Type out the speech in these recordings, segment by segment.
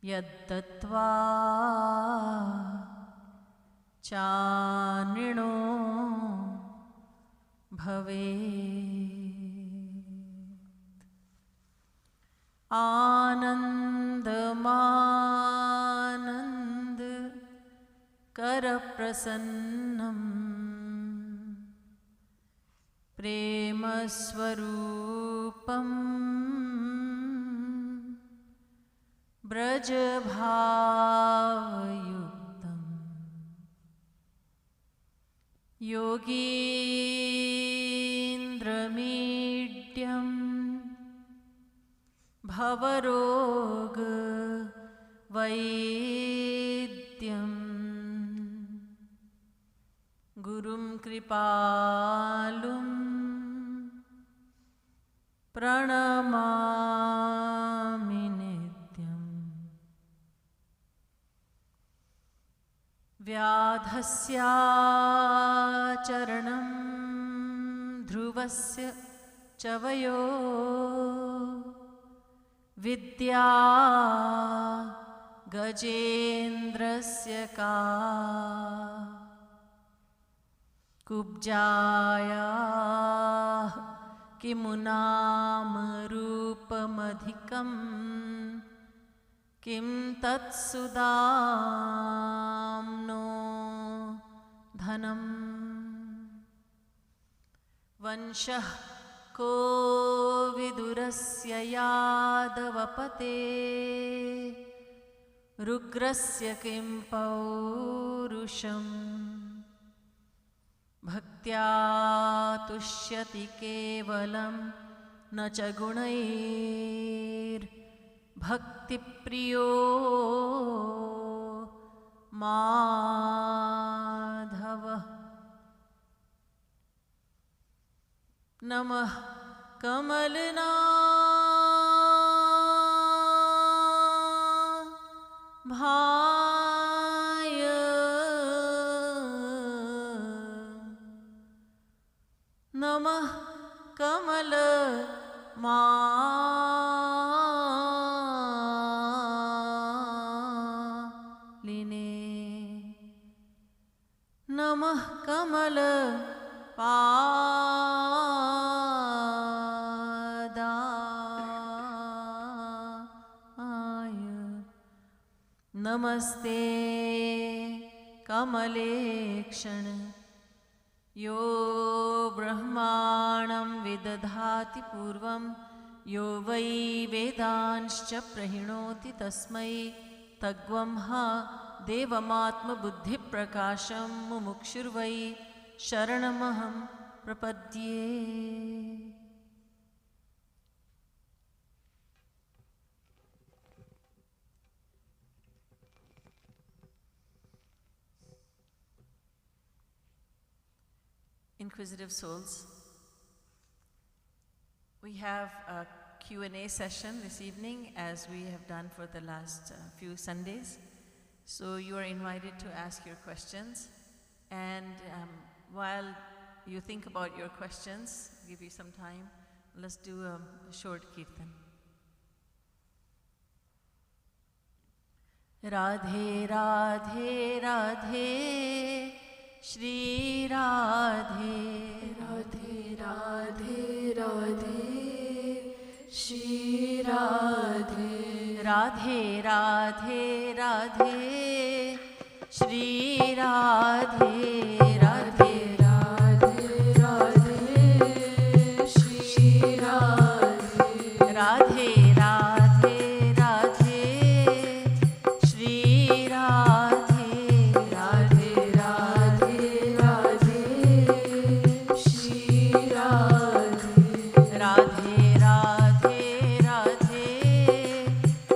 यद्दत्त्वा चानृणो भवेत्। आनन्दमानन्द करप्रसन्नम् प्रेमस्वरूपम् ब्रजभावयुक्तम् योगीन्द्रमीड्यं भवरोगवैद्यम् गुरुं कृपालुं प्रणमामि नित्यम्। व्याधस्याचरणं ध्रुवस्य च वयो विद्या गजेन्द्रस्य का कुब्जायाः किमुनामरूपमधिकम् किं तत्सुदाम्नो धनम्। वंशः को विदुरस्य यादवपते रुग्रस्य किं पौरुषम्। भक्त्या तुष्यति केवलं न च गुणैर्भक्तिप्रियो माधवः। नमः कमलना भाय नमः कमलमालिने नमः कमलपादाय नमस्ते कमलेक्षण यो ब्रह्माणं विदधाति पूर्वं यो वै वेदांश्च प्रहिणोति तस्मै तग्वंह देवमात्मबुद्धिप्रकाशं मुमुक्षुर्वै शरणमहं प्रपद्ये। Inquisitive souls, we have a Q&A session this evening, as we have done for the last few Sundays. So you are invited to ask your questions, and while you think about your questions, I'll give you some time, let's do a short kirtan. Radhe Radhe Radhe Shri Radhe Radhe Radhe Radhe Shri Radhe Radhe Radhe Radhe Shri Radhe Radhe Radhe Radhe Shri Radhe Radhe Radhe Radhe Shri Radhe Radhe Radhe Radhe Shri Radhe Radhe Radhe Radhe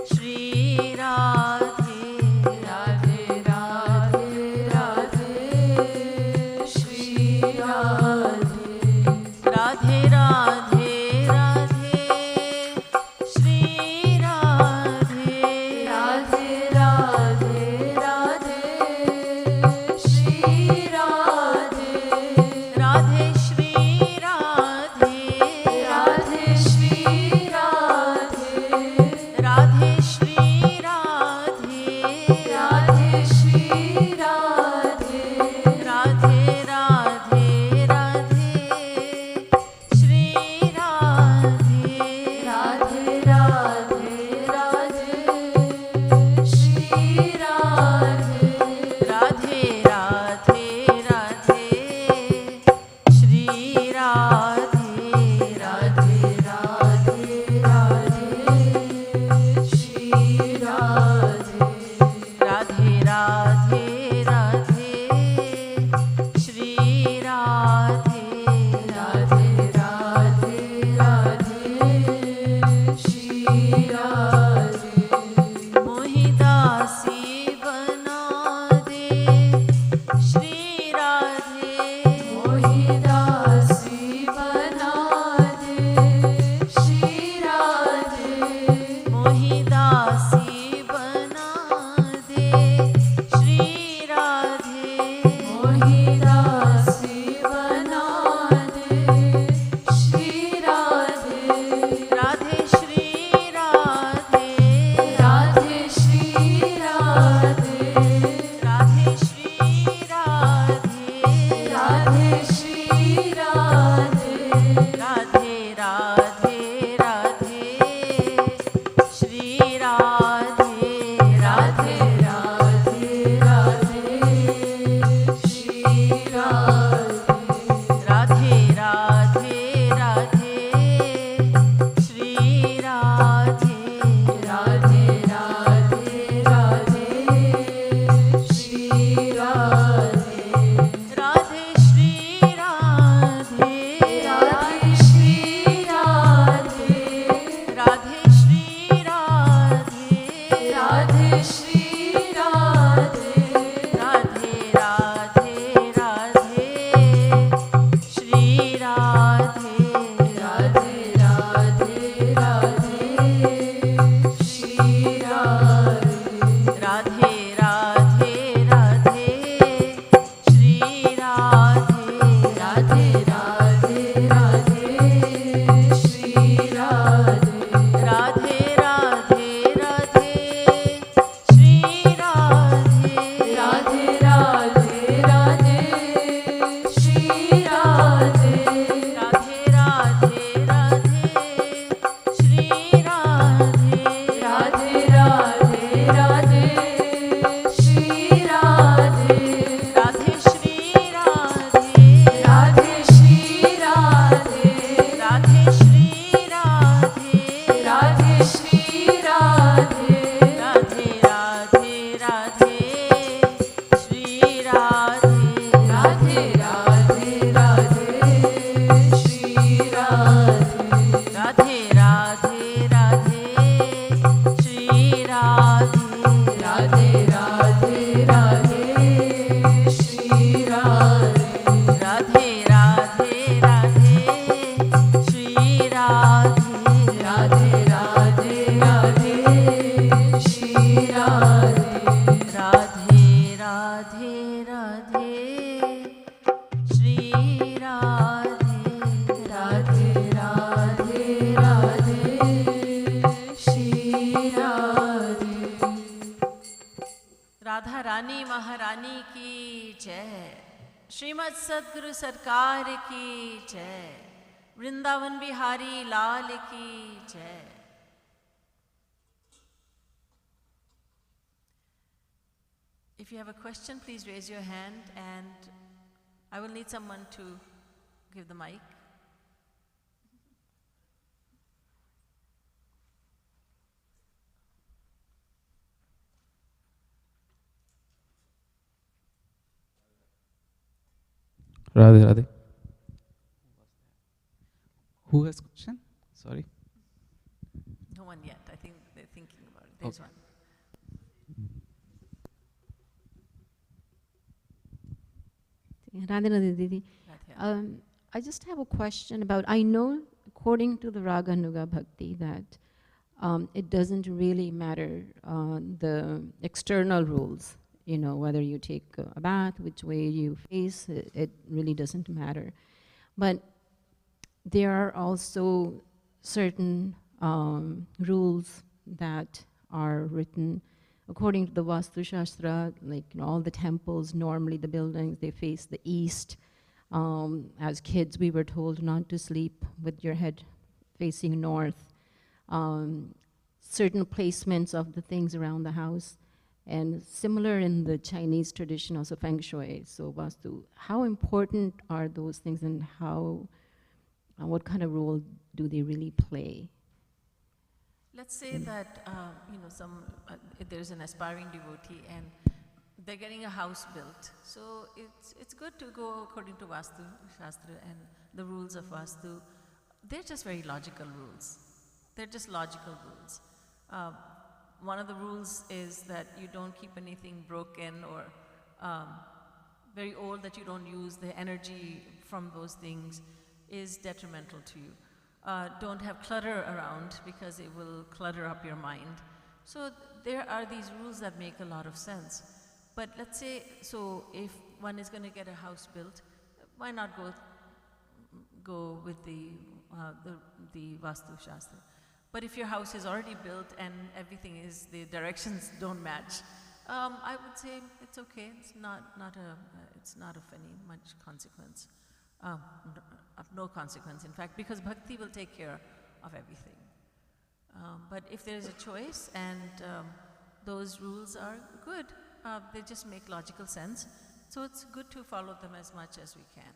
Shri Radhe Radhe Radhe Radhe Radha Rani महारानी की जय, श्रीमद् सद्गुरु सरकार की जय, वृंदावन बिहारी लाल की जय. If you have a question, please raise your hand, and I will need someone to give the mic. Radhe, Radhe. Who has question? Sorry. No one yet. I think they're thinking about it. There's one. Radhe Radhe Didi. Radhe. I just have a question about, I know according to the Raga Nuga Bhakti that it doesn't really matter the external rules, you know, whether you take a bath, which way you face, it really doesn't matter. But there are also certain rules that are written according to the Vastu Shastra, like, you know, all the temples, normally the buildings, they face the east. As kids, we were told not to sleep with your head facing north. Certain placements of the things around the house, and similar in the Chinese tradition also Feng Shui, so Vastu. How important are those things, and how, what kind of role do they really play? Let's say that you know, there's an aspiring devotee and they're getting a house built. So it's good to go according to Vastu Shastra and the rules of Vastu. They're just very logical rules. They're just logical rules. One of the rules is that you don't keep anything broken or very old that you don't use. The energy from those things is detrimental to you. Don't have clutter around because it will clutter up your mind. So there are these rules that make a lot of sense. But let's say, so if one is going to get a house built, why not go with the Vastu Shastra? But if your house is already built and everything is, the directions don't match, I would say it's okay. It's it's not of any much consequence. Of no consequence, in fact, because bhakti will take care of everything. But if there is a choice and those rules are good, they just make logical sense, so it's good to follow them as much as we can.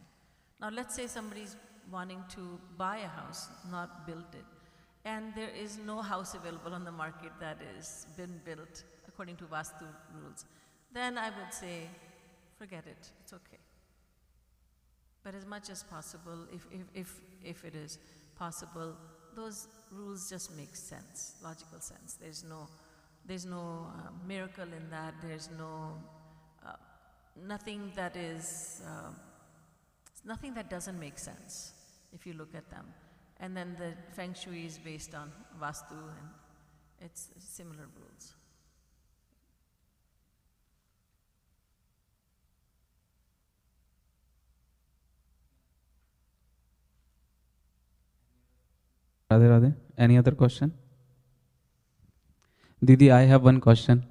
Now let's say somebody's wanting to buy a house, not build it, and there is no house available on the market that has been built according to Vastu rules, then I would say forget it, it's okay. But as much as possible, if it is possible, those rules just make sense, logical sense. There's no miracle in that. There's nothing that doesn't make sense if you look at them. And then the Feng Shui is based on Vastu, and it's similar rules. Radhe, Radhe. Any other question? Didi, I have one question.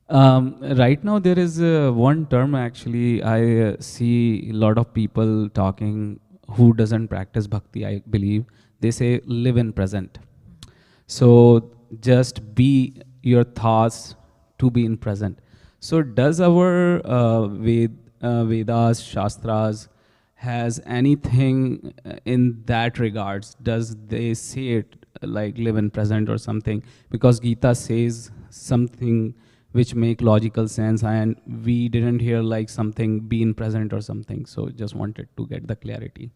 Right now there is one term actually I see a lot of people talking who doesn't practice bhakti, I believe. They say live in present. So just be your thoughts to be in present. So does our Vedas, Shastras has anything in that regards? Does they say it like live in present or something? Because Gita says something which make logical sense, and we didn't hear like something be in present or something. So just wanted to get the clarity.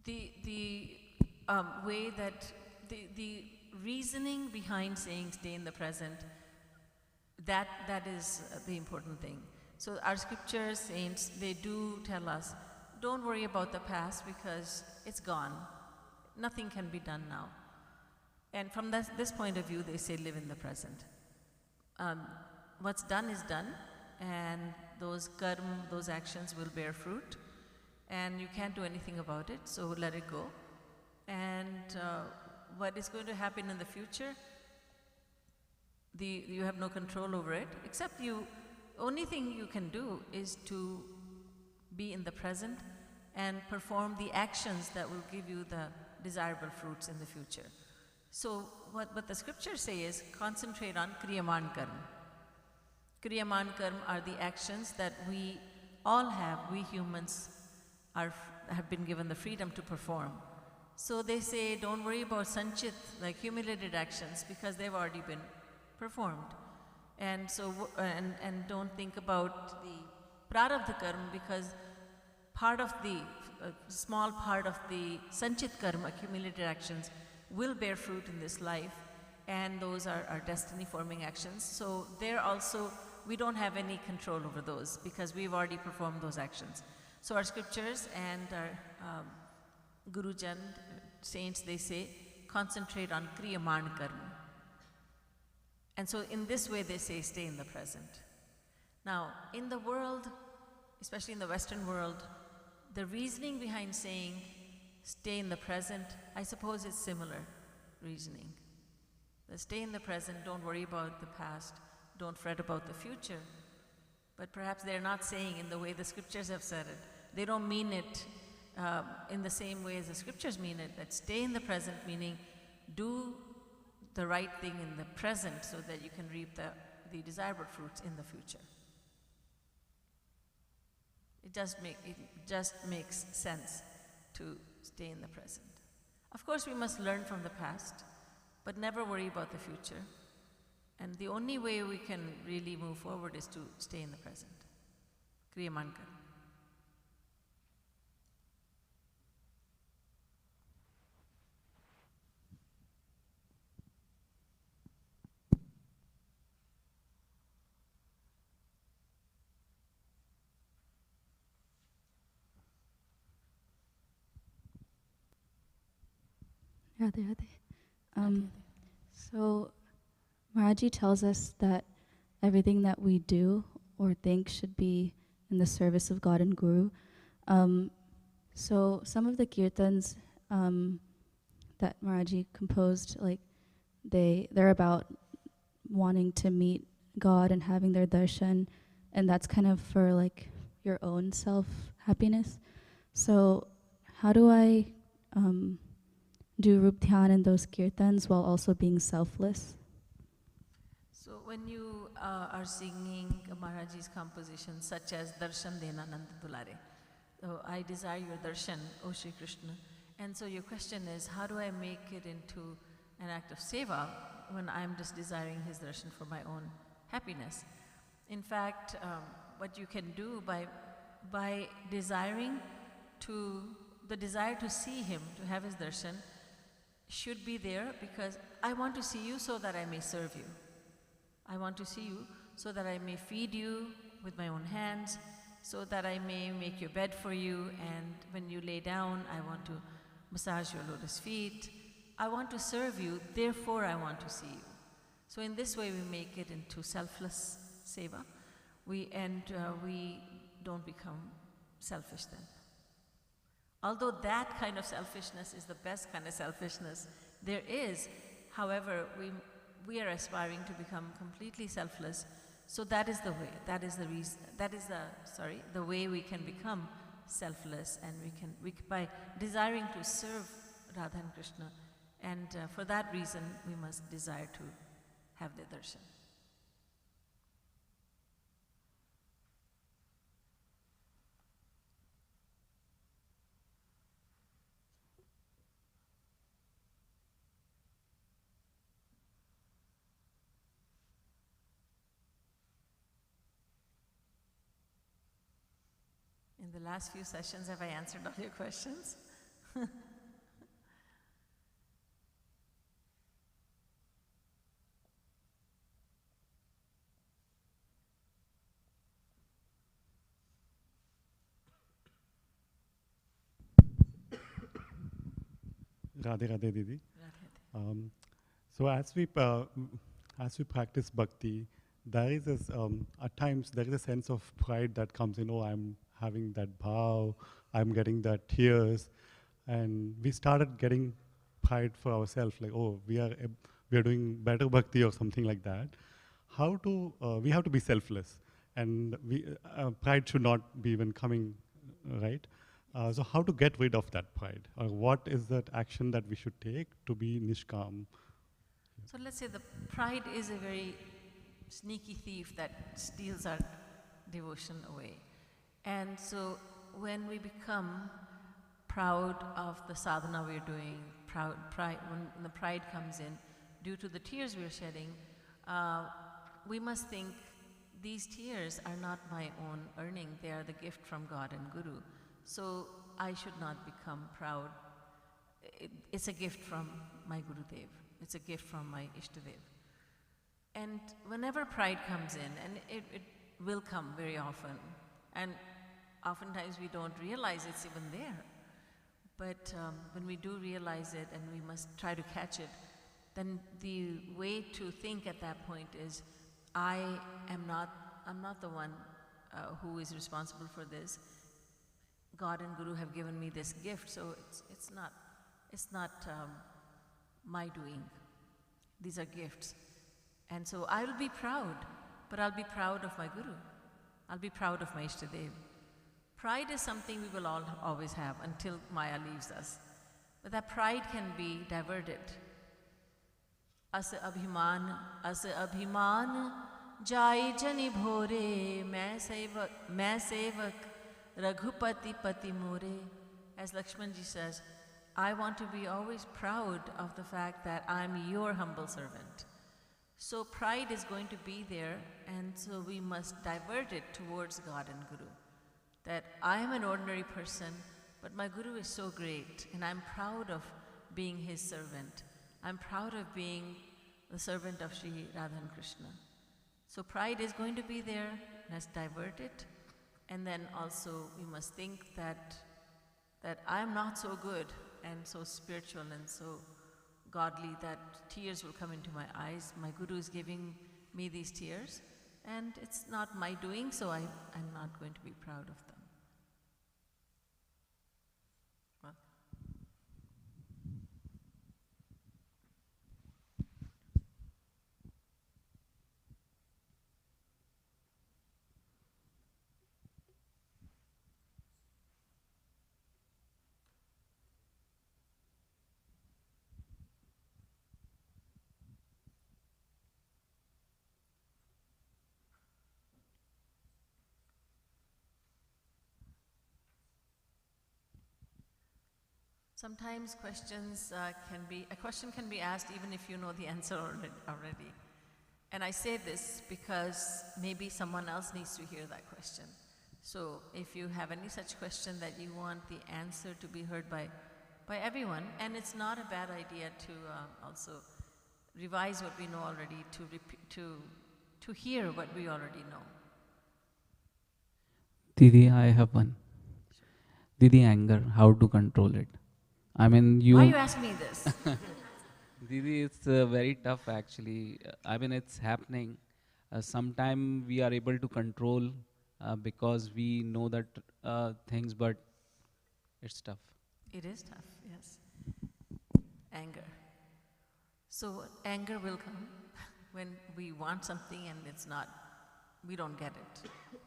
The way that the reasoning behind saying stay in the present, that is the important thing. So our scriptures, saints, they do tell us, don't worry about the past because it's gone. Nothing can be done now. And from this point of view, they say live in the present. What's done is done, and those karma, those actions will bear fruit, and you can't do anything about it, so let it go. And what is going to happen in the future, you have no control over it, except only thing you can do is to be in the present and perform the actions that will give you the desirable fruits in the future. So what the scriptures say is concentrate on kriyaman karma. Kriyaman karma are the actions that we all have, we humans have been given the freedom to perform. So they say don't worry about sanchit, like accumulated actions, because they've already been performed. And so and don't think about the prarabdha karma, because part of the small part of the sanchit karma, accumulated actions, will bear fruit in this life, and those are our destiny forming actions. So there also we don't have any control over those because we've already performed those actions. So our scriptures and our Gurujan, saints, they say concentrate on kriyaman karma. And so in this way they say stay in the present. Now in the world, especially in the Western world, the reasoning behind saying stay in the present, I suppose it's similar reasoning. Stay in the present, don't worry about the past, don't fret about the future. But perhaps they're not saying in the way the scriptures have said it. They don't mean it in the same way as the scriptures mean it, that stay in the present, meaning do the right thing in the present so that you can reap the desirable fruits in the future. It just makes sense to stay in the present. Of course, we must learn from the past, but never worry about the future. And the only way we can really move forward is to stay in the present. Kriyaman karma. Radhe Radhe. So Maharaji tells us that everything that we do or think should be in the service of God and Guru. So some of the kirtans that Maharaji composed, like they're about wanting to meet God and having their darshan, and that's kind of for like your own self happiness. So how do I do Rup Dhyan in those kirtans while also being selfless? So when you are singing Maharaji's compositions such as Darshan Dena Nanda Dulare, so I desire your darshan, O Shri Krishna. And so your question is, how do I make it into an act of seva when I'm just desiring his darshan for my own happiness? In fact, what you can do by desiring the desire to see him, to have his darshan, should be there because I want to see you so that I may serve you. I want to see you so that I may feed you with my own hands, so that I may make your bed for you, and when you lay down, I want to massage your lotus feet. I want to serve you, therefore I want to see you. So in this way we make it into selfless seva. We don't become selfish then. Although that kind of selfishness is the best kind of selfishness there is, however, we are aspiring to become completely selfless. So that is the way, the way we can become selfless, and by desiring to serve Radha and Krishna, and for that reason we must desire to have the darshan. In the last few sessions, have I answered all your questions? Radhe Radhe Didi. Radhe. So as we practice bhakti, there is this, at times there is a sense of pride that comes in. Oh, I'm having that bhav, I'm getting that tears, and we started getting pride for ourselves, like, oh, we are doing better bhakti or something like that. we have to be selfless, and pride should not be even coming, right? So how to get rid of that pride, or what is that action that we should take to be nishkam? So let's say the pride is a very sneaky thief that steals our devotion away. And so when we become proud of the sadhana we're doing, when the pride comes in, due to the tears we're shedding, we must think these tears are not my own earning, they are the gift from God and Guru. So I should not become proud. It's a gift from my Guru Dev. It's a gift from my Ishtadev. And whenever pride comes in, and it will come very often, and oftentimes we don't realize it's even there. But when we do realize it and we must try to catch it, then the way to think at that point is, I'm not the one who is responsible for this. God and Guru have given me this gift, so it's not my doing. These are gifts. And so I will be proud, but I'll be proud of my Guru. I'll be proud of my Ishtadev. Pride is something we will all always have until Maya leaves us. But that pride can be diverted. As abhiman jai jani bhore, main sevak raghupati pati more. As Lakshmanji says, I want to be always proud of the fact that I'm your humble servant. So pride is going to be there, and so we must divert it towards God and Guru. That I am an ordinary person, but my Guru is so great, and I'm proud of being his servant. I'm proud of being the servant of Sri Radha and Krishna. So pride is going to be there, let's divert it. And then also we must think that I'm not so good and so spiritual and so godly that tears will come into my eyes. My Guru is giving me these tears, and it's not my doing, so I'm not going to be proud of them. Well. Sometimes a question can be asked even if you know the answer already. And I say this because maybe someone else needs to hear that question. So if you have any such question that you want the answer to be heard by everyone, and it's not a bad idea to also revise what we know already, to hear what we already know. Didi, I have one. Didi, anger, how to control it? I mean, Why are you asking me this? Didi, it's very tough actually. I mean, it's happening. Sometime we are able to control because we know that things, but it's tough. It is tough, yes. Anger. So anger will come when we want something and we don't get it.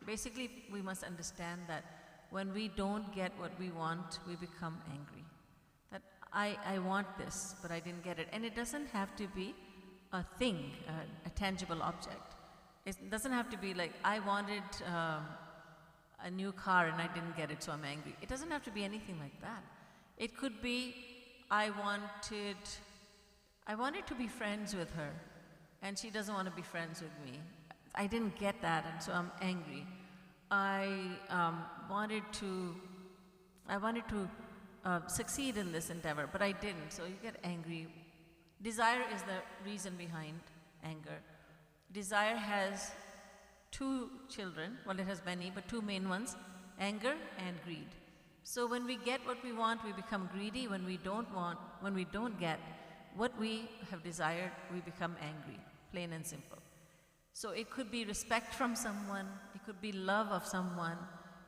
Basically, we must understand that when we don't get what we want, we become angry. That I want this, but I didn't get it. And it doesn't have to be a thing, a tangible object. It doesn't have to be like, I wanted a new car and I didn't get it, so I'm angry. It doesn't have to be anything like that. It could be, I wanted to be friends with her, and she doesn't want to be friends with me. I didn't get that, and so I'm angry. I wanted to succeed in this endeavor, but I didn't, so you get angry. Desire is the reason behind anger. Desire has two children, well, it has many, but two main ones, anger and greed. So when we get what we want, we become greedy. When we don't get what we have desired, we become angry, plain and simple. So it could be respect from someone, it could be love of someone,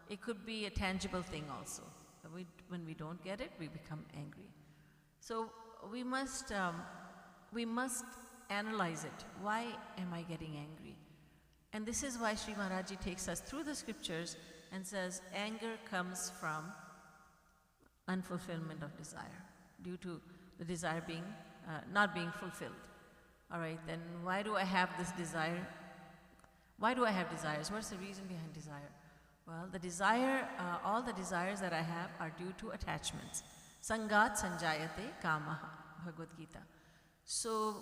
it could be a tangible thing also. When we don't get it, we become angry. So we must analyze it. Why am I getting angry? And this is why Sri Maharaji takes us through the scriptures and says anger comes from unfulfillment of desire, due to the desire being not being fulfilled. All right, then why do I have this desire? Why do I have desires? What's the reason behind desire? Well, the desire, all the desires that I have are due to attachments. Sangat sanjayate kamaha, Bhagavad Gita. So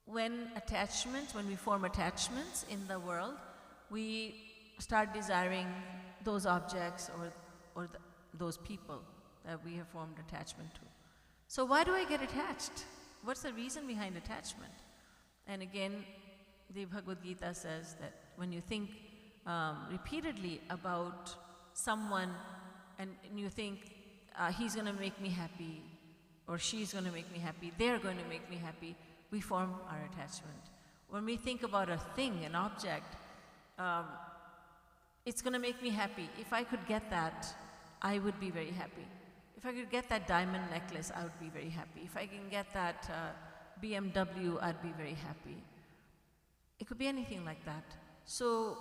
when we form attachments in the world, we start desiring those objects or those people that we have formed attachment to. So why do I get attached? What's the reason behind attachment? And again, the Bhagavad Gita says that when you think repeatedly about someone and you think he's going to make me happy or she's going to make me happy, they're going to make me happy, we form our attachment. When we think about a thing, an object, it's going to make me happy. If I could get that, I would be very happy. If I could get that diamond necklace, I would be very happy. If I can get that BMW, I'd be very happy. It could be anything like that. So,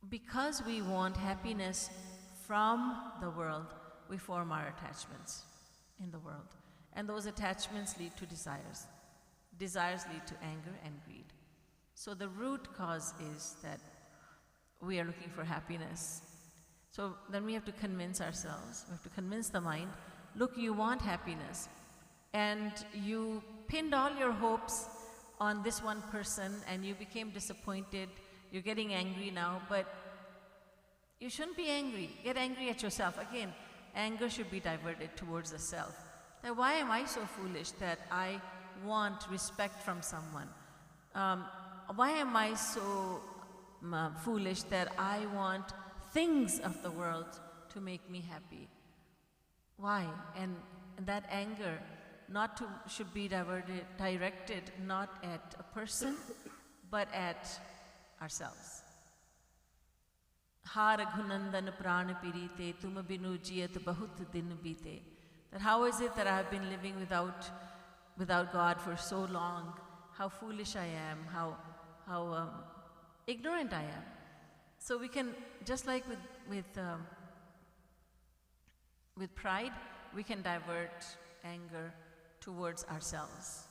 because we want happiness from the world, we form our attachments in the world. And those attachments lead to desires. Desires lead to anger and greed. So the root cause is that we are looking for happiness. So then we have to convince ourselves, we have to convince the mind, look, you want happiness. And you pinned all your hopes on this one person and you became disappointed, you're getting angry now, but you shouldn't be angry. Get angry at yourself. Again, anger should be diverted towards the self. Now, why am I so foolish that I want respect from someone? Why am I so foolish that I want things of the world to make me happy? Why? And that anger should be directed not at a person, but at ourselves. Ha Raghunandan prana pirite, tum binu jiyat bahut din bite. That how is it that I have been living without God for so long? How foolish I am, how ignorant I am. So we can, just like with pride, we can divert anger towards ourselves.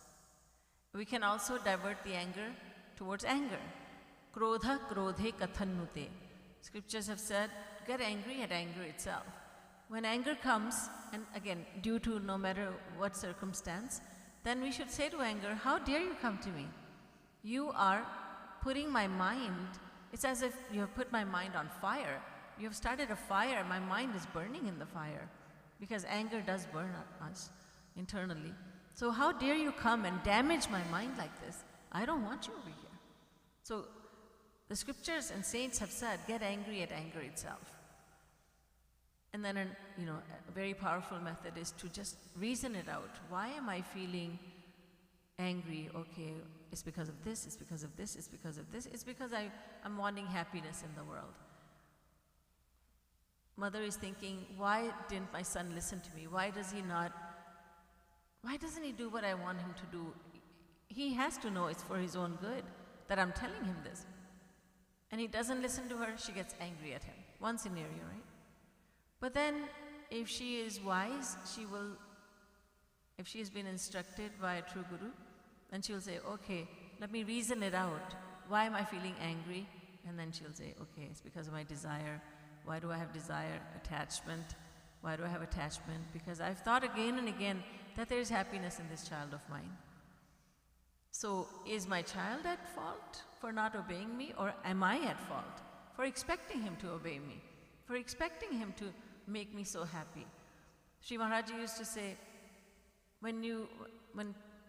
We can also divert the anger towards anger. Krodha krodhe kathanute. Scriptures have said, get angry at anger itself. When anger comes, and again, due to no matter what circumstance, then we should say to anger, how dare you come to me? You are putting my mind, it's as if you have put my mind on fire. You have started a fire, my mind is burning in the fire. Because anger does burn us internally. So how dare you come and damage my mind like this? I don't want you over here. So the scriptures and saints have said, get angry at anger itself. And then a very powerful method is to just reason it out. Why am I feeling angry? Okay, it's because of this, it's because of this, it's because of this. It's because I'm wanting happiness in the world. Mother is thinking, why didn't my son listen to me? Why doesn't he do what I want him to do? He has to know it's for his own good that I'm telling him this. And he doesn't listen to her, she gets angry at him. One scenario, right? But then, if she is wise, if she has been instructed by a true guru, then she'll say, okay, let me reason it out. Why am I feeling angry? And then she'll say, okay, it's because of my desire. Why do I have desire? Attachment. Why do I have attachment? Because I've thought again and again that there is happiness in this child of mine. So, is my child at fault for not obeying me, or am I at fault for expecting him to obey me, for expecting him to make me so happy? Sri Maharaji used to say, when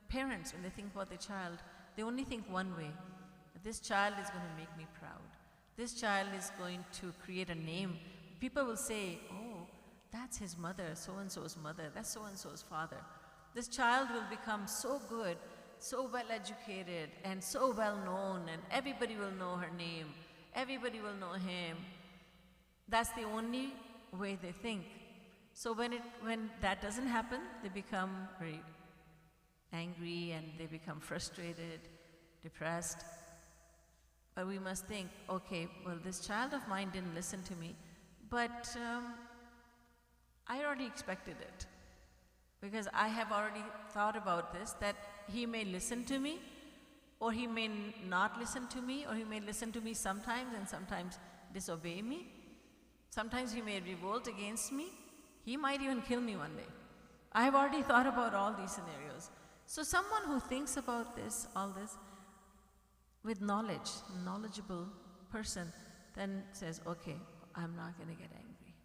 parents, when they think about the child, they only think one way. This child is going to make me proud. This child is going to create a name. People will say, oh, that's his mother, so-and-so's mother, that's so-and-so's father. This child will become so good, so well educated, and so well known, and everybody will know her name, everybody will know him. That's the only way they think. So when that doesn't happen, they become very angry and they become frustrated, depressed. But we must think, okay, well, this child of mine didn't listen to me, but I already expected it. Because I have already thought about this, that he may listen to me, or he may not listen to me, or he may listen to me sometimes and sometimes disobey me. Sometimes he may revolt against me. He might even kill me one day. I have already thought about all these scenarios. So someone who thinks about this, all this, with knowledge, knowledgeable person, then says, okay, I'm not going to get angry.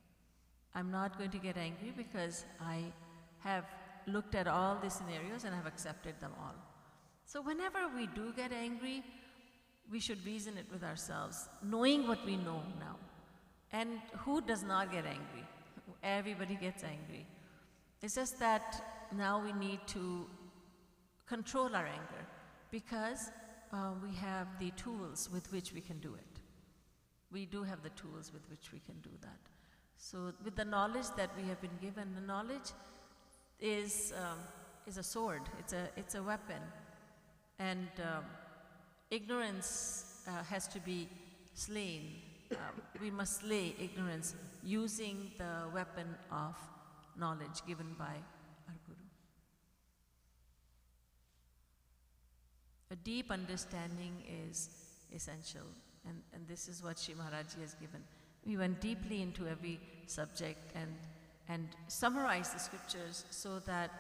I'm not going to get angry because I have looked at all these scenarios and have accepted them all. So whenever we do get angry, we should reason it with ourselves, knowing what we know now. And who does not get angry? Everybody gets angry. It's just that now we need to control our anger because we have the tools with which we can do it. We do have the tools with which we can do that. So with the knowledge that we have been given, the knowledge is a sword, it's a weapon. And ignorance has to be slain. We must slay ignorance using the weapon of knowledge given by our Guru. A deep understanding is essential, and this is what Shri Maharaji has given. We went deeply into every subject and summarized the scriptures so that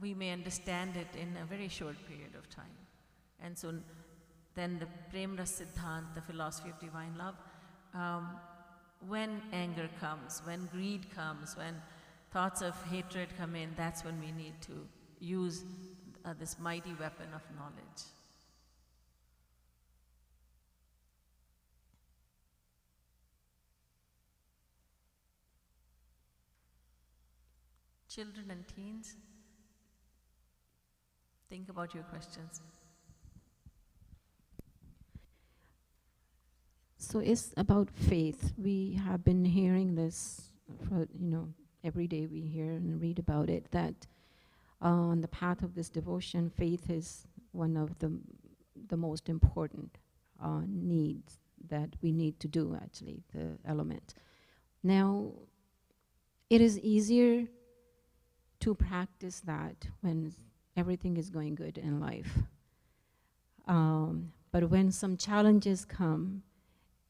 we may understand it in a very short period of time. And so then the Prem Ras Siddhant, the philosophy of divine love, when anger comes, when greed comes, when thoughts of hatred come in, that's when we need to use this mighty weapon of knowledge. Children and teens, think about your questions. So it's about faith. We have been hearing this, for, every day we hear and read about it, that on the path of this devotion, faith is one of the most important needs that we need to do, actually, the element. Now, it is easier to practice that when everything is going good in life. But when some challenges come,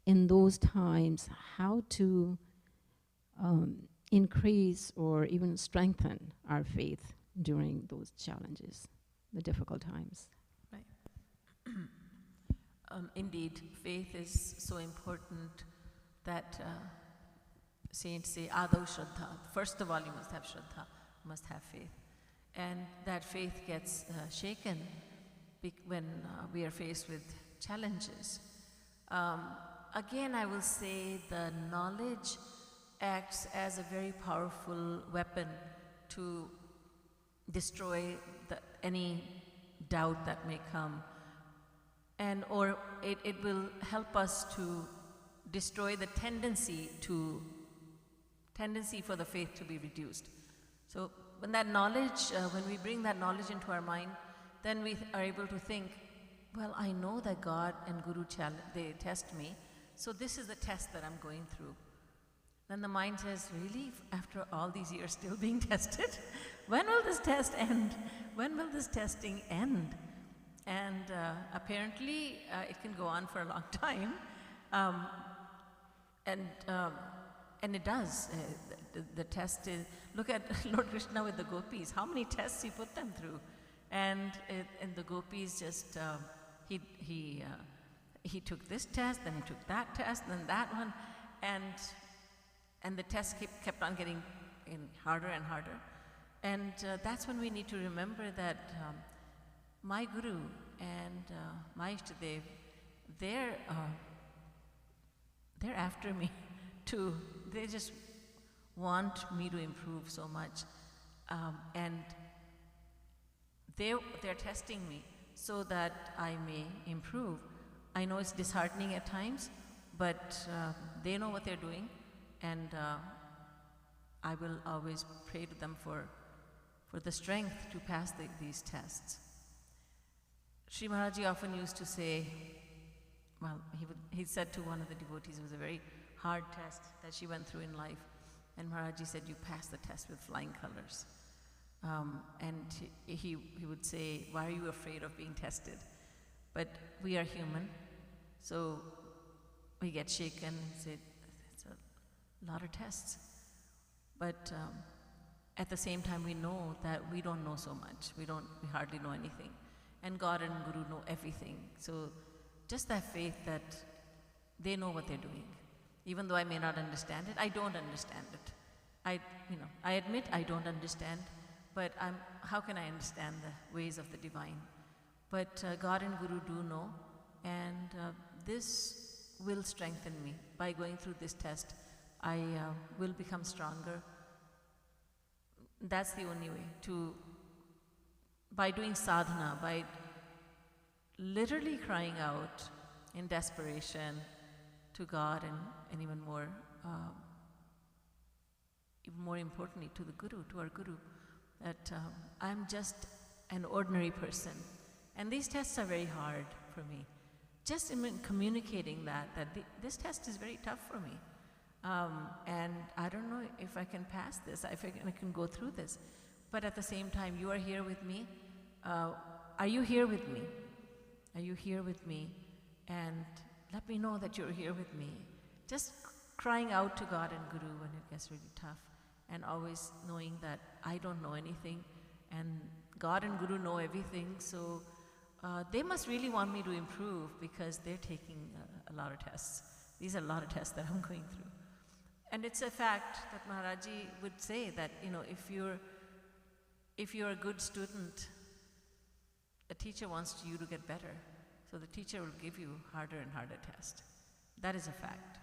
in those times, how to increase or even strengthen our faith during those challenges, the difficult times. Right. Indeed, faith is so important that saints say, Adav Shraddha. First of all, you must have Shraddha, must have faith. And that faith gets shaken when we are faced with challenges. Again, I will say the knowledge acts as a very powerful weapon to destroy any doubt that may come. Or it will help us to destroy the tendency for the faith to be reduced. So when that knowledge, when we bring that knowledge into our mind, then we are able to think, well, I know that God and Guru they test me, so this is the test that I'm going through. Then the mind says, really, after all these years still being tested? When will this test end? When will this testing end? And apparently it can go on for a long time. And it does. The test is, look at Lord Krishna with the gopis, how many tests he put them through. And the gopis just, he took this test, then he took that test, then that one, and the test kept on getting harder and harder. And that's when we need to remember that my Guru and my Ishtadev, they're after me too. They just want me to improve so much. And they're testing me so that I may improve. I know it's disheartening at times, but they know what they're doing, and I will always pray to them for for the strength to pass these tests. Sri Maharaji often used to say, well, he said to one of the devotees, it was a very hard test that she went through in life, and Maharaji said, you passed the test with flying colors. And he would say, why are you afraid of being tested? But we are human, so we get shaken, say, it's a lot of tests. But at the same time, we know that we don't know so much. We hardly know anything. And God and Guru know everything. So just that faith that they know what they're doing. Even though I may not understand it, I don't understand it. I admit I don't understand, but how can I understand the ways of the divine? But God and Guru do know, and this will strengthen me. By going through this test, I will become stronger. That's the only way by doing sadhana, by literally crying out in desperation to God and even more importantly to the Guru, to our Guru, that I'm just an ordinary person. And these tests are very hard for me. Just in communicating that this test is very tough for me. And I don't know if I can pass this, if I can go through this. But at the same time, you are here with me. Are you here with me? Are you here with me? And let me know that you're here with me. Just crying out to God and Guru when it gets really tough, and always knowing that I don't know anything, and God and Guru know everything, so they must really want me to improve because they're taking a lot of tests. These are a lot of tests that I'm going through. And it's a fact that Maharaji would say that, if you're a good student, a teacher wants you to get better. So the teacher will give you harder and harder tests. That is a fact.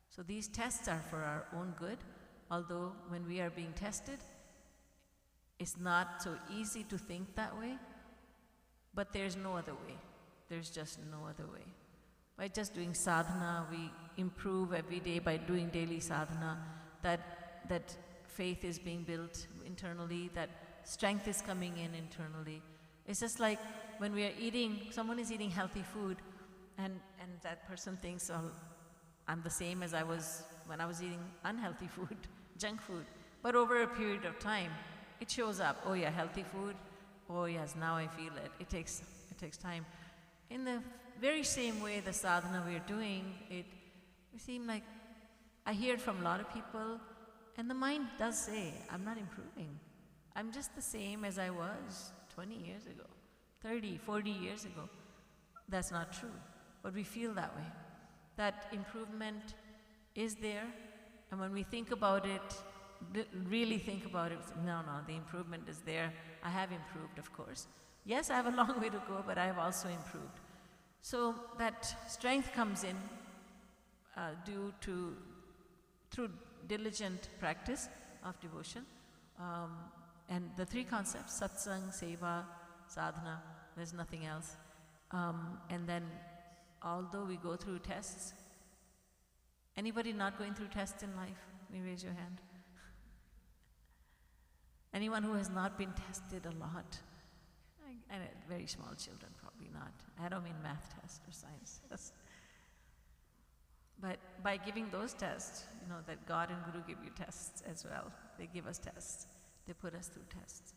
So these tests are for our own good, although when we are being tested, it's not so easy to think that way, but there's no other way. There's just no other way. By just doing sadhana, we improve every day by doing daily sadhana, that faith is being built internally, that strength is coming in internally. It's just like when we are eating, someone is eating healthy food, and that person thinks, oh, I'm the same as I was when I was eating unhealthy food, junk food. But over a period of time, it shows up. Oh yeah, healthy food. Oh yes, now I feel it. It takes time. In the very same way, the sadhana we're doing, it seems like I hear it from a lot of people, and the mind does say, I'm not improving. I'm just the same as I was 20 years ago, 30, 40 years ago. That's not true, but we feel that way. That improvement is there, and when we think about it, really think about it, no, the improvement is there. I have improved, of course. Yes, I have a long way to go, but I have also improved. So that strength comes in through diligent practice of devotion. And the three concepts, satsang, seva, sadhana, there's nothing else. And then, although we go through tests, anybody not going through tests in life? Can you raise your hand? Anyone who has not been tested a lot? And very small children, probably not. I don't mean math test or science test. But by giving those tests, that God and Guru give you tests as well. They give us tests. They put us through tests.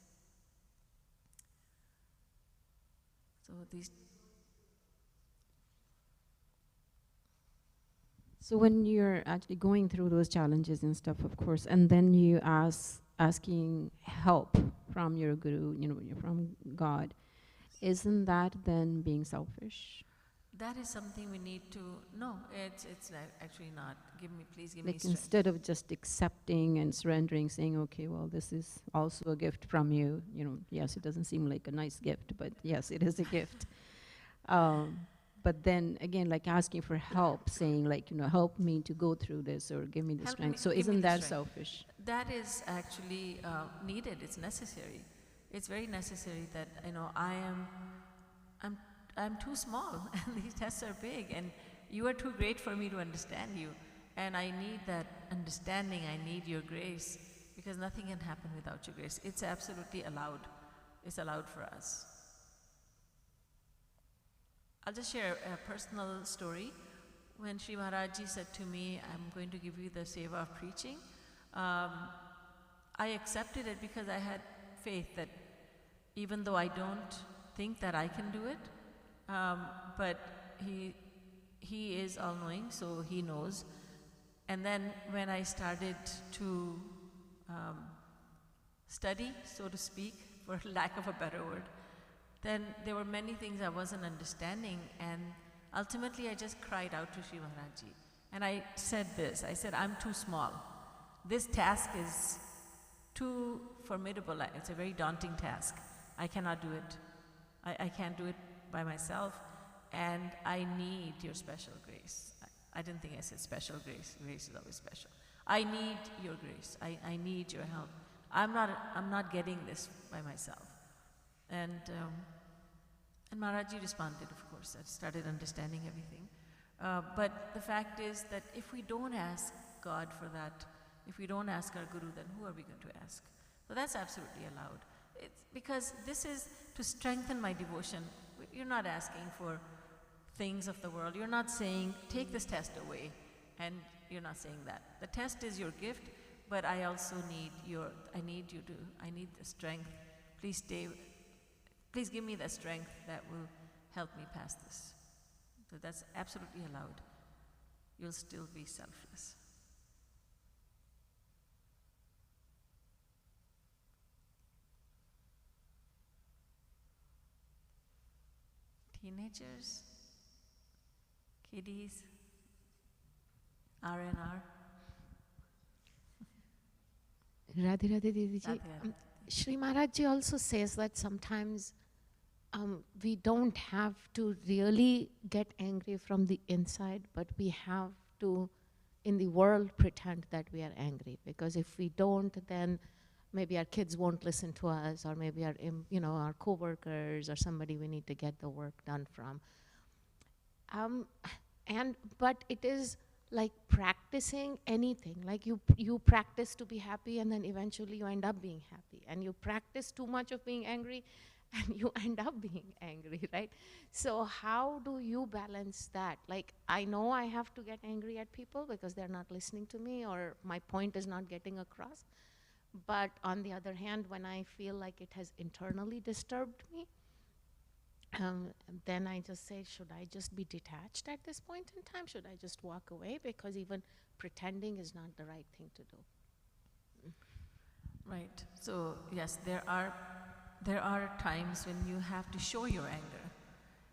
So when you're actually going through those challenges and stuff, of course, and then you asking help from your Guru, from God, isn't that then being selfish? That is something we need to, no, it's actually not. Please give me Like strength. instead of just accepting and surrendering, saying, okay, well, this is also a gift from you, yes, it doesn't seem like a nice gift, but yes, it is a gift. But then again, like asking for help, saying like, help me to go through this or give me the strength. So isn't that selfish? That is actually needed, it's necessary. It's very necessary that, I'm too small and these tests are big and you are too great for me to understand you. And I need that understanding, I need your grace because nothing can happen without your grace. It's absolutely allowed. It's allowed for us. I'll just share a personal story. When Sri Maharajji said to me, I'm going to give you the seva of preaching, I accepted it because I had faith that even though I don't think that I can do it, but he is all-knowing, so he knows. And then when I started to study, so to speak, for lack of a better word, then there were many things I wasn't understanding, and ultimately I just cried out to Sri Maharajji. And I said this, I said, I'm too small. This task is too formidable. It's a very daunting task. I cannot do it. I can't do it by myself, and I need your special grace. I didn't think I said special grace. Grace is always special. I need your grace. I need your help. I'm not getting this by myself. And Maharajji responded, of course. I started understanding everything. But the fact is that if we don't ask God for that, if we don't ask our Guru, then who are we going to ask? So that's absolutely allowed. It's because this is to strengthen my devotion. You're not asking for things of the world. You're not saying, take this test away. And you're not saying that. The test is your gift, but I also need I need the strength. Please give me the strength that will help me pass this. So that's absolutely allowed. You'll still be selfless. Teenagers, kiddies, R&R. Radhe Radhe Didi ji. Radhe Radhe. Sri Maharajji also says that sometimes we don't have to really get angry from the inside, but we have to, in the world, pretend that we are angry. Because if we don't, then maybe our kids won't listen to us, or maybe our co-workers or somebody we need to get the work done from. But it is like practicing anything. Like you practice to be happy, and then eventually you end up being happy. And you practice too much of being angry, and you end up being angry, right? So how do you balance that? Like, I know I have to get angry at people because they're not listening to me, or my point is not getting across. But on the other hand, when I feel like it has internally disturbed me, then I just say, should I just be detached at this point in time? Should I just walk away? Because even pretending is not the right thing to do. Right. So yes, there are times when you have to show your anger.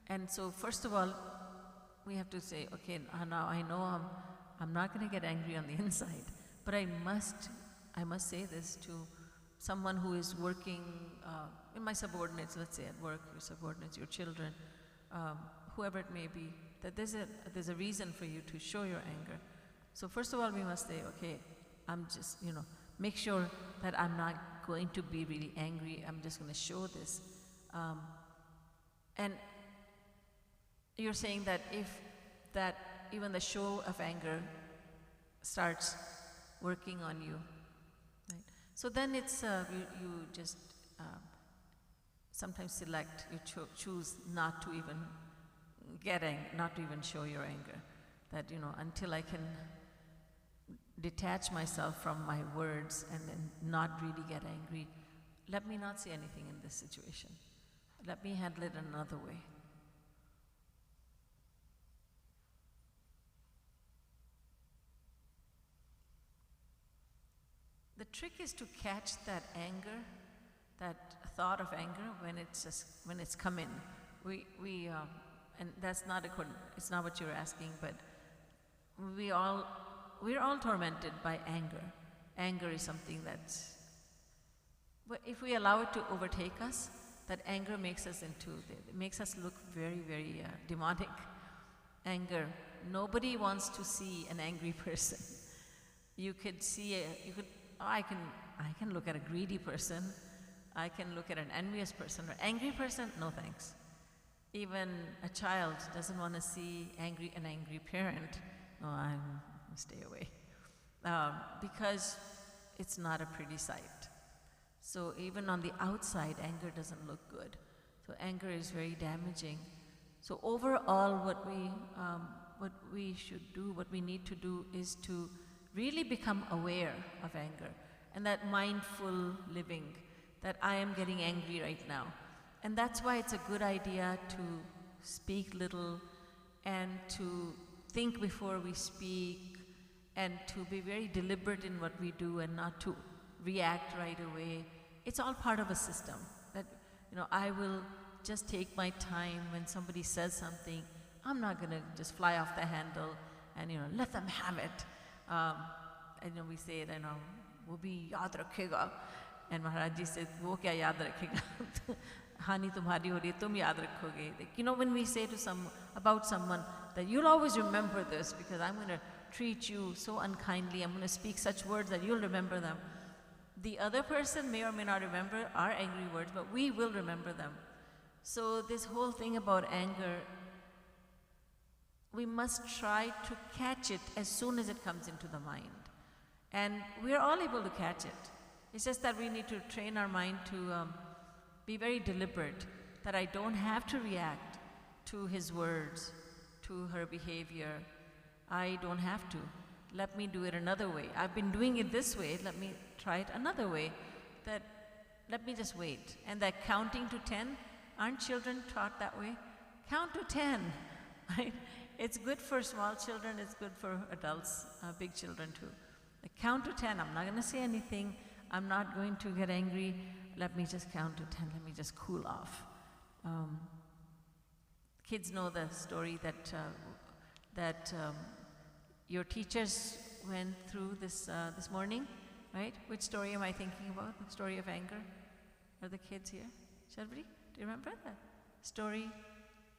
And so first of all, we have to say, okay, now I know I'm not going to get angry on the inside, but I must say this to someone who is working, in my subordinates, let's say at work, your subordinates, your children, whoever it may be, that there's a reason for you to show your anger. So first of all, we must say, okay, I'm just, make sure that I'm not going to be really angry. I'm just going to show this. And you're saying that if even the show of anger starts working on you, right? So then it's, you just sometimes select, you choose not to even not to even show your anger. That, until I can detach myself from my words and then not really get angry, let me not say anything in this situation. Let me handle it another way. The trick is to catch that anger, that thought of anger when it's come in. And that's not it's not what you're asking, but we're all tormented by anger. Anger is something but if we allow it to overtake us, that anger makes us it makes us look very, very demonic. Anger. Nobody wants to see an angry person. You could see I can look at a greedy person. I can look at an envious person. Or angry person, no thanks. Even a child doesn't want to see an angry parent. No, stay away. Because it's not a pretty sight. So even on the outside, anger doesn't look good. So anger is very damaging. So overall, what we should do, what we need to do, is to really become aware of anger and that mindful living, that I am getting angry right now. And that's why it's a good idea to speak little and to think before we speak and to be very deliberate in what we do and not to react right away. It's all part of a system that, I will just take my time when somebody says something. I'm not going to just fly off the handle and, let them have it. We say it, wo bhi yaad rakhega. And Maharaj Ji said, wo kya yaad rakhega? Hani tumhari ho rahi hai, tum yaad rakhoge. When we say to about someone that you'll always remember this because I'm going to treat you so unkindly, I'm going to speak such words that you'll remember them. The other person may or may not remember our angry words, but we will remember them. So this whole thing about anger, we must try to catch it as soon as it comes into the mind. And we're all able to catch it. It's just that we need to train our mind to be very deliberate, that I don't have to react to his words, to her behavior. I don't have to. Let me do it another way. I've been doing it this way, let me try it another way. That let me just wait. And that counting to 10, aren't children taught that way? Count to 10, right? It's good for small children, it's good for adults, big children too. Like, count to 10, I'm not going to say anything, I'm not going to get angry, let me just count to 10, let me just cool off. Kids know the story that your teachers went through this morning, right? Which story am I thinking about? The story of anger? Are the kids here? Sharvari, do you remember that story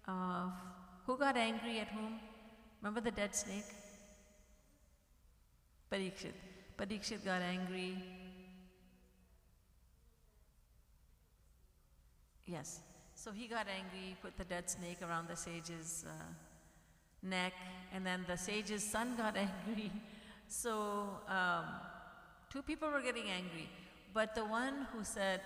of who got angry at whom? Remember the dead snake? Parikshit. Parikshit got angry. Yes. So he got angry, put the dead snake around the sage's neck, and then the sage's son got angry. So two people were getting angry, but the one who said,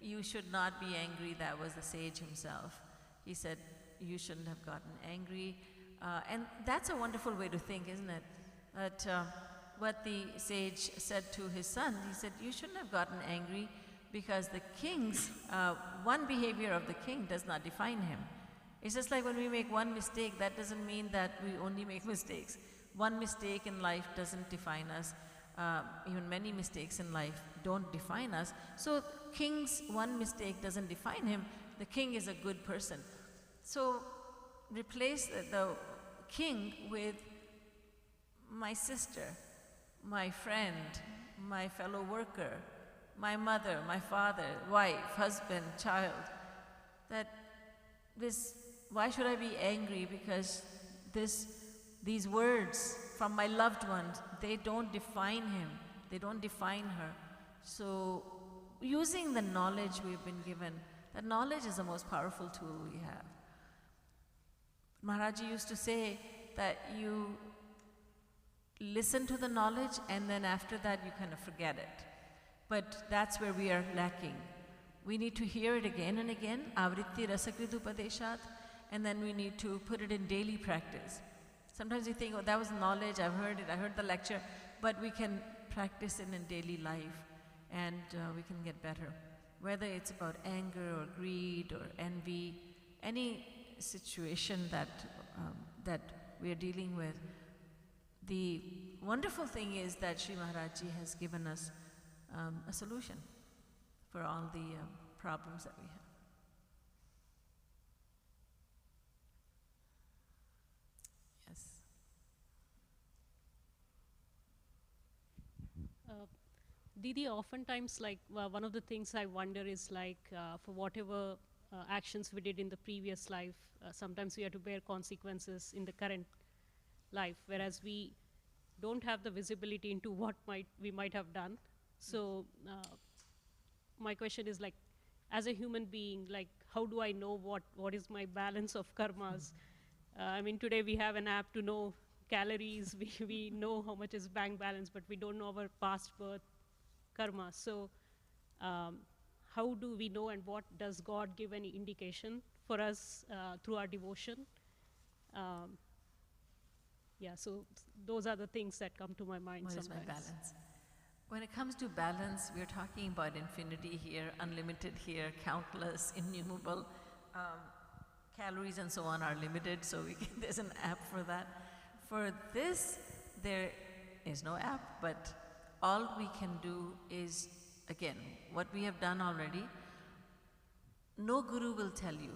you should not be angry, that was the sage himself. He said, you shouldn't have gotten angry. And that's a wonderful way to think, isn't it? That what the sage said to his son, he said, you shouldn't have gotten angry because the king's, one behavior of the king does not define him. It's just like when we make one mistake, that doesn't mean that we only make mistakes. One mistake in life doesn't define us. Even many mistakes in life don't define us. So king's one mistake doesn't define him. The king is a good person. So replace the king with my sister, my friend, my fellow worker, my mother, my father, wife, husband, child. That this, why should I be angry? Because these words from my loved ones, they don't define him, they don't define her. So using the knowledge we've been given, that knowledge is the most powerful tool we have. Maharaji used to say that you listen to the knowledge and then after that you kind of forget it. But that's where we are lacking. We need to hear it again and again, avritti rasakritu padeshat, and then we need to put it in daily practice. Sometimes we think, oh, that was knowledge, I've heard it, I heard the lecture, but we can practice it in daily life and we can get better. Whether it's about anger or greed or envy, any situation that we are dealing with, the wonderful thing is that Sri Maharaj Ji has given us a solution for all the problems that we have. Yes. Didi, oftentimes, like one of the things I wonder is like for whatever actions we did in the previous life, sometimes we have to bear consequences in the current life, whereas we don't have the visibility into what we might have done. So my question is like, as a human being, like how do I know what is my balance of karmas? I mean, today we have an app to know calories, we know how much is bank balance, but we don't know our past birth karma. So how do we know, and what does God give any indication for us through our devotion? Yeah, so those are the things that come to my mind What is sometimes. my balance? When it comes to balance, we're talking about infinity here, unlimited here, countless, innumerable. Calories and so on are limited, so there's an app for that. For this, there is no app, but all we can do is, again, what we have done already. No guru will tell you,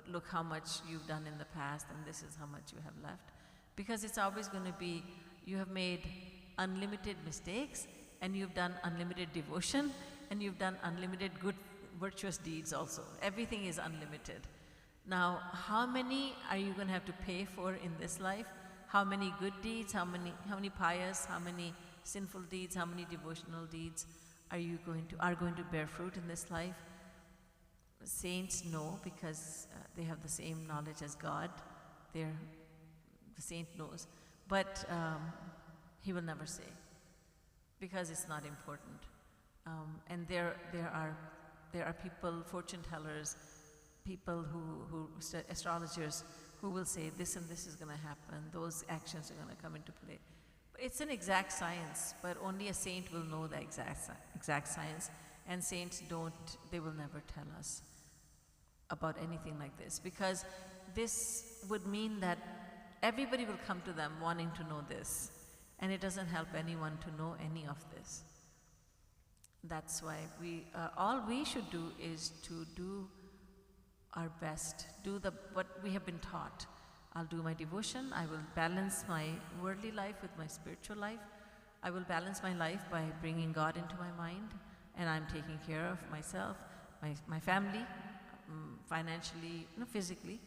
look how much you've done in the past and this is how much you have left. Because it's always going to be, you have made unlimited mistakes and you've done unlimited devotion and you've done unlimited good virtuous deeds also. Everything is unlimited. Now, how many are you going to have to pay for in this life? How many good deeds, how many pious, how many sinful deeds, how many devotional deeds are going to bear fruit in this life? Saints know, because they have the same knowledge as God. The saint knows, but he will never say, because it's not important. And there are people, fortune tellers, people astrologers, who will say this and this is going to happen, those actions are going to come into play. It's an exact science, but only a saint will know the exact science, and saints they will never tell us about anything like this, because this would mean that everybody will come to them wanting to know this, and it doesn't help anyone to know any of this. That's why all we should do is to do our best, what we have been taught. I'll do my devotion, I will balance my worldly life with my spiritual life. I will balance my life by bringing God into my mind, and I'm taking care of myself, my family, financially, physically,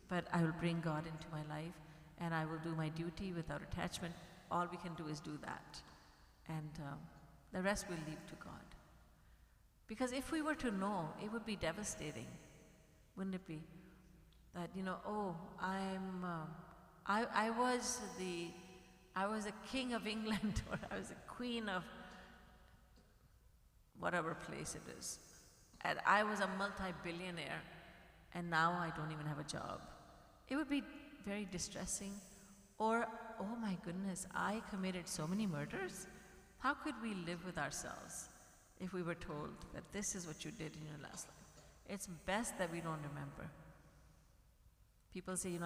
but I will bring God into my life, and I will do my duty without attachment. All we can do is do that, and the rest we'll leave to God. Because if we were to know, it would be devastating, wouldn't it be? That, oh, I was a king of England, or I was a queen of whatever place it is, and I was a multi-billionaire, and now I don't even have a job. It would be very distressing. Or, oh my goodness, I committed so many murders. How could we live with ourselves if we were told that this is what you did in your last life? It's best that we don't remember. People say,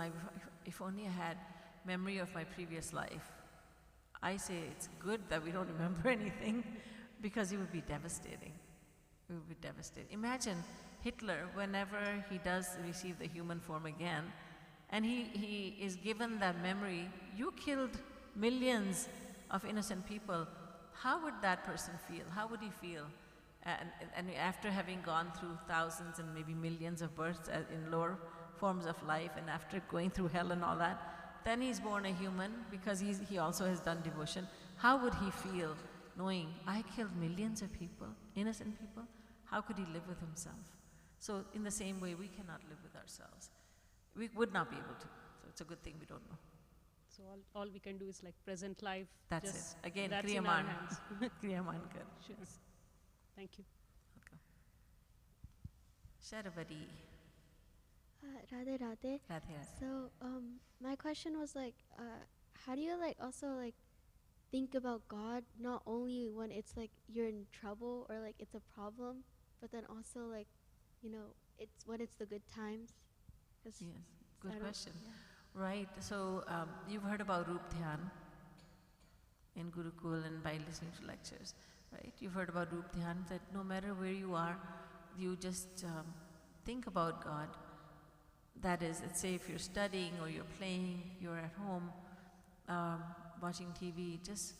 if only I had memory of my previous life. I say it's good that we don't remember anything, because it would be devastating. It would be devastating. Imagine Hitler, whenever he does receive the human form again, and he is given that memory, you killed millions of innocent people. How would that person feel? How would he feel? And after having gone through thousands and maybe millions of births in lower forms of life, and after going through hell and all that, then he's born a human, because he also has done devotion. How would he feel knowing, I killed millions of people, innocent people? How could he live with himself? So in the same way, we cannot live with ourselves. We would not be able to. So it's a good thing we don't know. So all we can do is like present life. That's just it. Again, that's in our Kriyaman. hands. Kriyaman kar. Sure. Thank you. Okay. Sharavati. Radhe Radhe. Radhe. So my question was like, how do you also think about God not only when it's like you're in trouble or like it's a problem, but then also it's when it's the good times? Yes, good question. Yeah. Right, so you've heard about Roop Dhyan in Gurukul and by listening to lectures, right? You've heard about Roop Dhyan, that no matter where you are, you just think about God. That is, let's say if you're studying or you're playing, you're at home, watching TV, just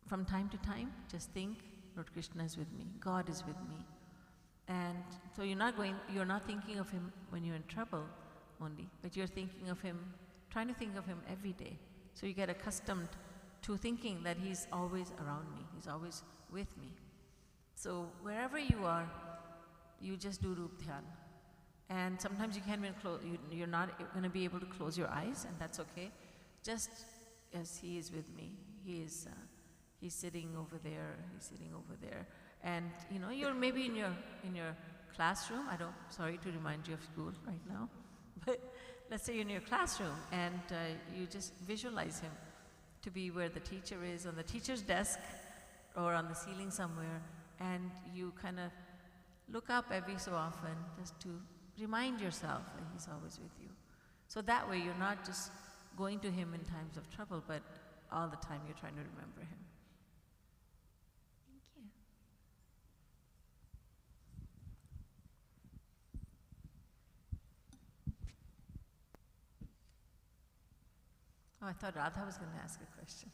from time to time, just think, Lord Krishna is with me, God is with me. And so you're not thinking of him when you're in trouble only, but you're thinking of him, trying to think of him every day. So you get accustomed to thinking that he's always around me, he's always with me. So wherever you are, you just do Roop Dhyan. And sometimes you can't even you're not going to be able to close your eyes, and that's okay. Just as he is with me, he he's sitting over there, he's sitting over there. And you know, you're maybe in your classroom. Sorry to remind you of school right now, but let's say you're in your classroom and you just visualize him to be where the teacher is, on the teacher's desk or on the ceiling somewhere, and you kind of look up every so often just to remind yourself that he's always with you. So that way you're not just going to him in times of trouble, but all the time you're trying to remember him. Thank you. Oh, I thought Radha was going to ask a question.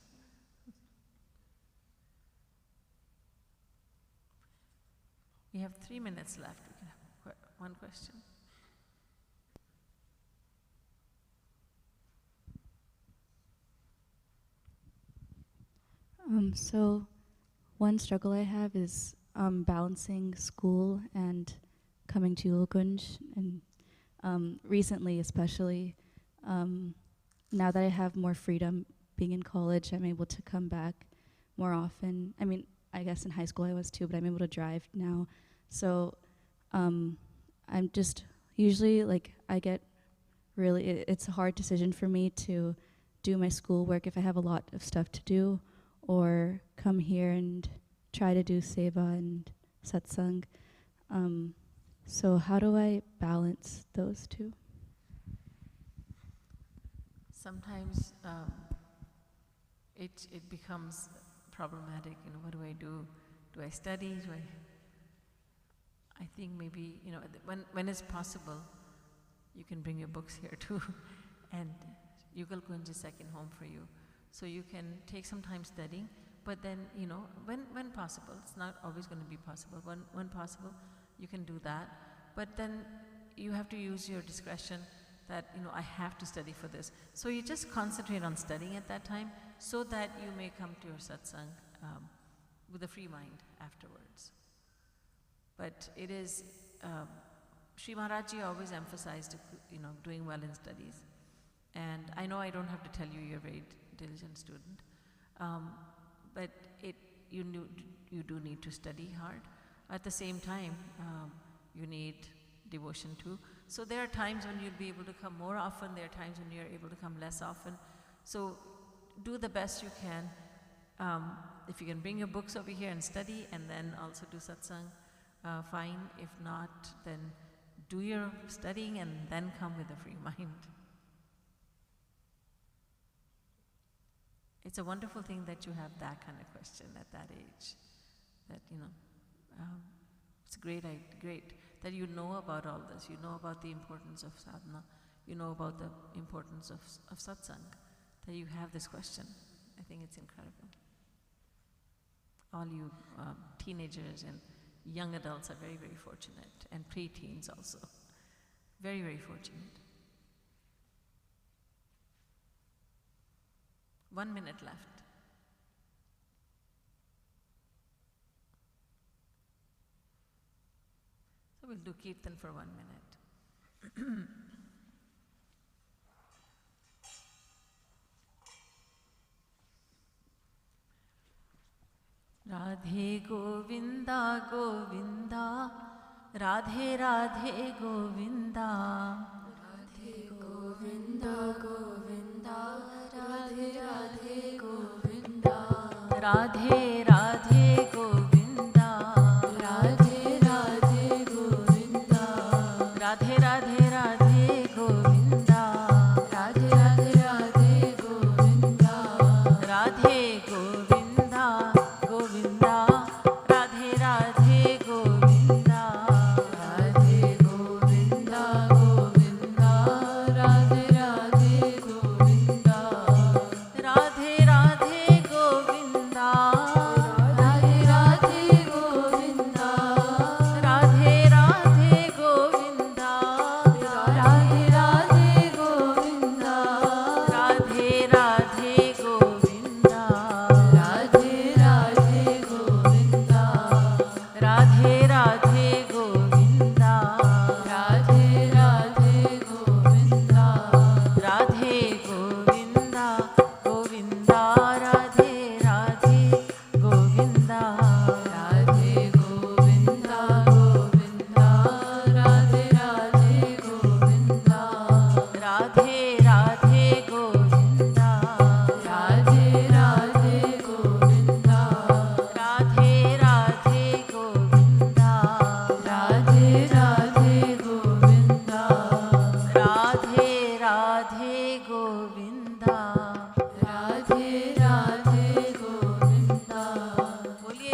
We have 3 minutes left. We can have one question. So one struggle I have is balancing school and coming to Yulakunj, and recently especially, now that I have more freedom being in college, I'm able to come back more often. I mean, I guess in high school I was too, but I'm able to drive now. So I'm just usually like I get really, it's a hard decision for me to do my schoolwork if I have a lot of stuff to do, or come here and try to do seva and satsang. So how do I balance those two? Sometimes it becomes problematic. You know, what do I do? Do I study? I think maybe, you know, when it's possible, you can bring your books here too, and Yugalkunj is second home for you. So you can take some time studying, but then, you know, when possible, it's not always going to be possible. When possible, you can do that. But then you have to use your discretion that, you know, I have to study for this. So you just concentrate on studying at that time so that you may come to your satsang with a free mind afterwards. But it is, Sri Maharajji always emphasized, you know, doing well in studies. And I know I don't have to tell you you're a very diligent student, but you do need to study hard. At the same time, you need devotion too. So there are times when you'll be able to come more often, there are times when you're able to come less often. So do the best you can. If you can bring your books over here and study and then also do satsang, fine. If not, then do your studying and then come with a free mind. It's a wonderful thing that you have that kind of question at that age. That, you know, it's great that you know about all this. You know about the importance of sadhana. You know about the importance of satsang. That you have this question. I think it's incredible. All you teenagers and young adults are very, very fortunate, and pre-teens also. Very, very fortunate. 1 minute left. So we'll do Kirtan for 1 minute. Radhe Govinda Govinda, Radhe Radhe Govinda, Radhe Govinda Govinda, Radhe Radhe Govinda, Radhe Radhe Govinda, Radhe Radhe Govinda, Radhe Radhe Radhe Govinda, Radhe Radhe Radhe Govinda, Radhe Govinda Govinda, Radhe Radhe Govinda, Radhe Govinda Govinda, Radhe Radhe Govinda, Radhe Radhe Govinda.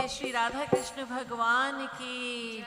Shri Radha Krishna भगवान की